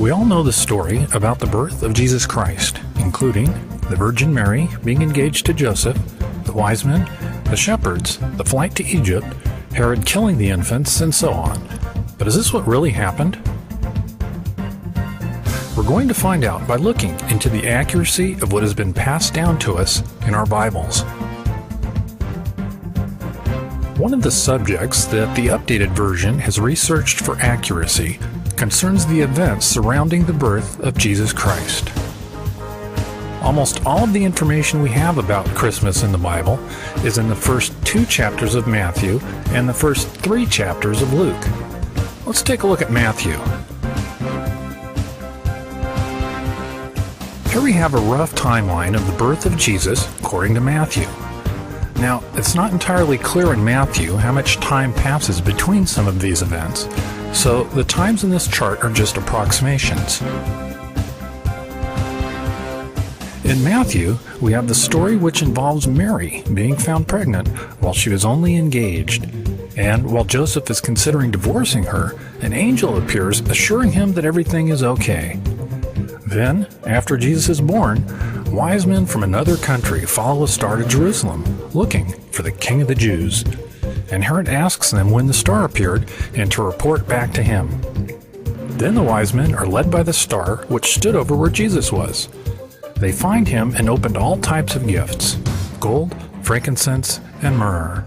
We all know the story about the birth of Jesus Christ, including the Virgin Mary being engaged to Joseph, the wise men, the shepherds, the flight to Egypt, Herod killing the infants, and so on. But is this what really happened? We're going to find out by looking into the accuracy of what has been passed down to us in our Bibles. One of the subjects that the updated version has researched for accuracy concerns the events surrounding the birth of Jesus Christ. Almost all of the information we have about Christmas in the Bible is in the first 2 chapters of Matthew and the first 3 chapters of Luke. Let's take a look at Matthew. Here we have a rough timeline of the birth of Jesus according to Matthew. Now, it's not entirely clear in Matthew how much time passes between some of these events, so the times in this chart are just approximations. In Matthew, we have the story which involves Mary being found pregnant while she was only engaged. And while Joseph is considering divorcing her, an angel appears assuring him that everything is okay. Then, after Jesus is born, wise men from another country follow a star to Jerusalem, looking for the King of the Jews. And Herod asks them when the star appeared and to report back to him. Then the wise men are led by the star which stood over where Jesus was. They find him and opened all types of gifts, gold, frankincense, and myrrh.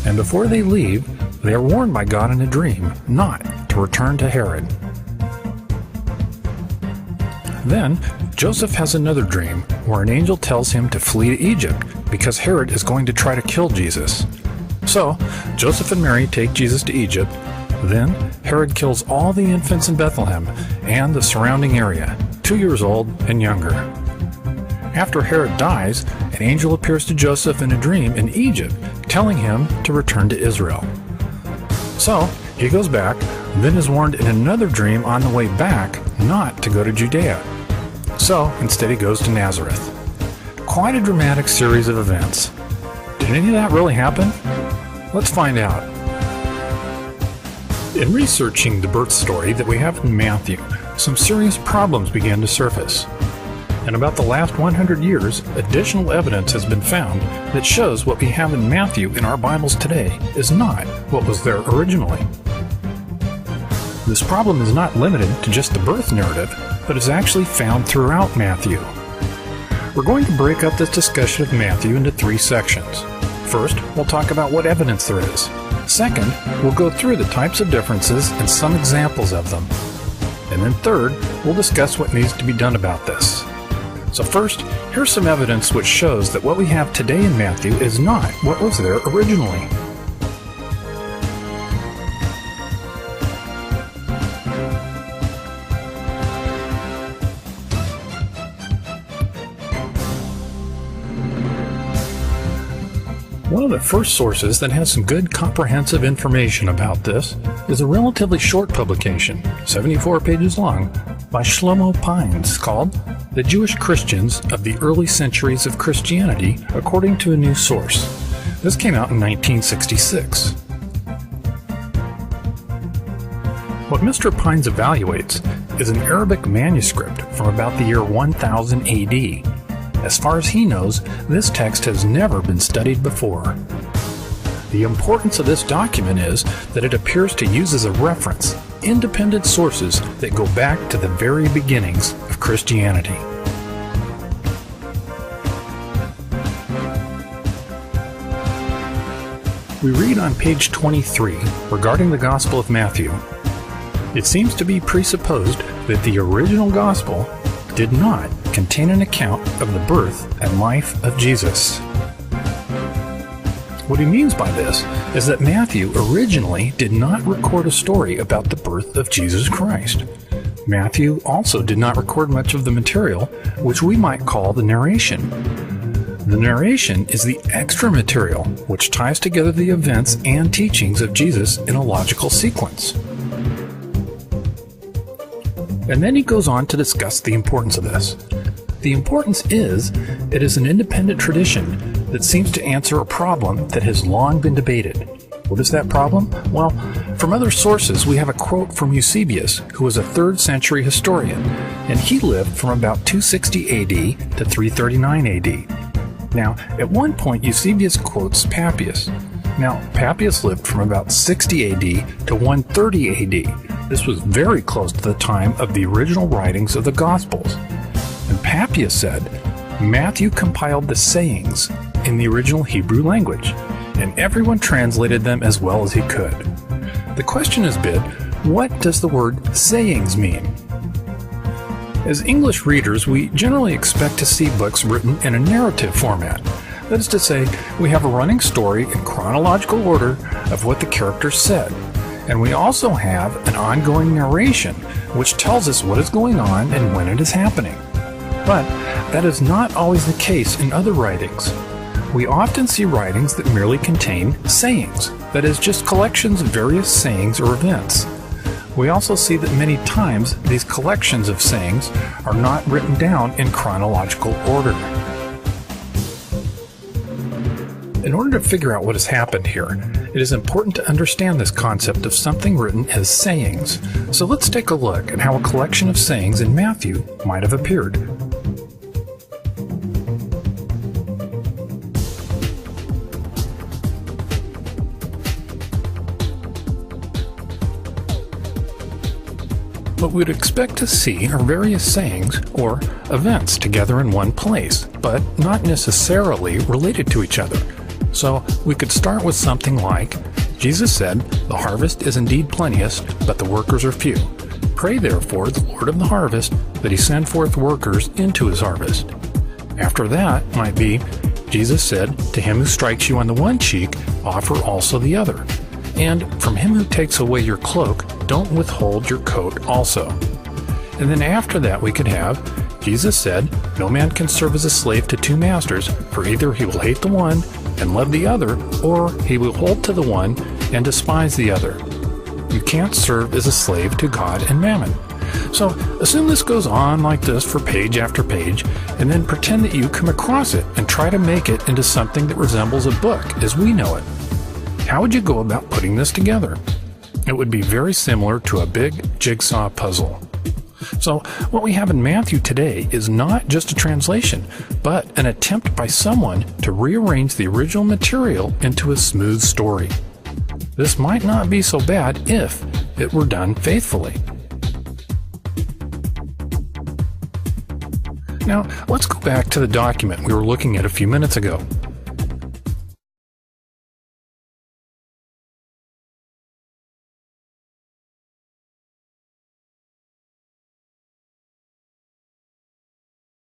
And before they leave, they are warned by God in a dream not to return to Herod. Then, Joseph has another dream where an angel tells him to flee to Egypt because Herod is going to try to kill Jesus. So, Joseph and Mary take Jesus to Egypt. Then, Herod kills all the infants in Bethlehem and the surrounding area, 2 years old and younger. After Herod dies, an angel appears to Joseph in a dream in Egypt, telling him to return to Israel. So, he goes back, then is warned in another dream on the way back not to go to Judea. So, instead he goes to Nazareth. Quite a dramatic series of events. Did any of that really happen? Let's find out. In researching the birth story that we have in Matthew, some serious problems began to surface. In about the last 100 years, additional evidence has been found that shows what we have in Matthew in our Bibles today is not what was there originally. This problem is not limited to just the birth narrative, but is actually found throughout Matthew. We're going to break up this discussion of Matthew into 3 sections. First, we'll talk about what evidence there is. Second, we'll go through the types of differences and some examples of them. And then third, we'll discuss what needs to be done about this. So first, here's some evidence which shows that what we have today in Matthew is not what was there originally. One of the first sources that has some good comprehensive information about this is a relatively short publication, 74 pages long, by Shlomo Pines called The Jewish Christians of the Early Centuries of Christianity According to a New Source. This came out in 1966. What Mr. Pines evaluates is an Arabic manuscript from about the year 1000 AD. As far as he knows, this text has never been studied before. The importance of this document is that it appears to use as a reference independent sources that go back to the very beginnings of Christianity. We read on page 23 regarding the Gospel of Matthew. It seems to be presupposed that the original Gospel did not contain an account of the birth and life of Jesus. What he means by this is that Matthew originally did not record a story about the birth of Jesus Christ. Matthew also did not record much of the material which we might call the narration. The narration is the extra material which ties together the events and teachings of Jesus in a logical sequence. And then he goes on to discuss the importance of this. The importance is, it is an independent tradition that seems to answer a problem that has long been debated. What is that problem? Well, From other sources, we have a quote from Eusebius, who was a 3rd century historian, and he lived from about 260 AD to 339 AD. Now, at one point, Eusebius quotes Papias. Now, Papias lived from about 60 AD to 130 AD. This was very close to the time of the original writings of the Gospels. And Papias said, Matthew compiled the sayings in the original Hebrew language, and everyone translated them as well as he could. The question has been, what does the word sayings mean? As English readers, we generally expect to see books written in a narrative format. That is to say, we have a running story in chronological order of what the characters said. And we also have an ongoing narration, which tells us what is going on and when it is happening. But that is not always the case in other writings. We often see writings that merely contain sayings, that is, just collections of various sayings or events. We also see that many times these collections of sayings are not written down in chronological order. In order to figure out what has happened here, it is important to understand this concept of something written as sayings. So let's take a look at how a collection of sayings in Matthew might have appeared. What we'd expect to see are various sayings or events together in one place, but not necessarily related to each other. So we could start with something like, Jesus said, "The harvest is indeed plenteous, but the workers are few. Pray therefore the Lord of the harvest that he send forth workers into his harvest." After that might be, Jesus said, "To him who strikes you on the one cheek, offer also the other. And from him who takes away your cloak, don't withhold your coat also." And then after that we could have, Jesus said, "No man can serve as a slave to two masters, for either he will hate the one and love the other, or he will hold to the one and despise the other. You can't serve as a slave to God and mammon." So assume this goes on like this for page after page, and then pretend that you come across it and try to make it into something that resembles a book as we know it. How would you go about putting this together? It would be very similar to a big jigsaw puzzle. So what we have in Matthew today is not just a translation, but an attempt by someone to rearrange the original material into a smooth story. This might not be so bad if it were done faithfully. Now, let's go back to the document we were looking at a few minutes ago.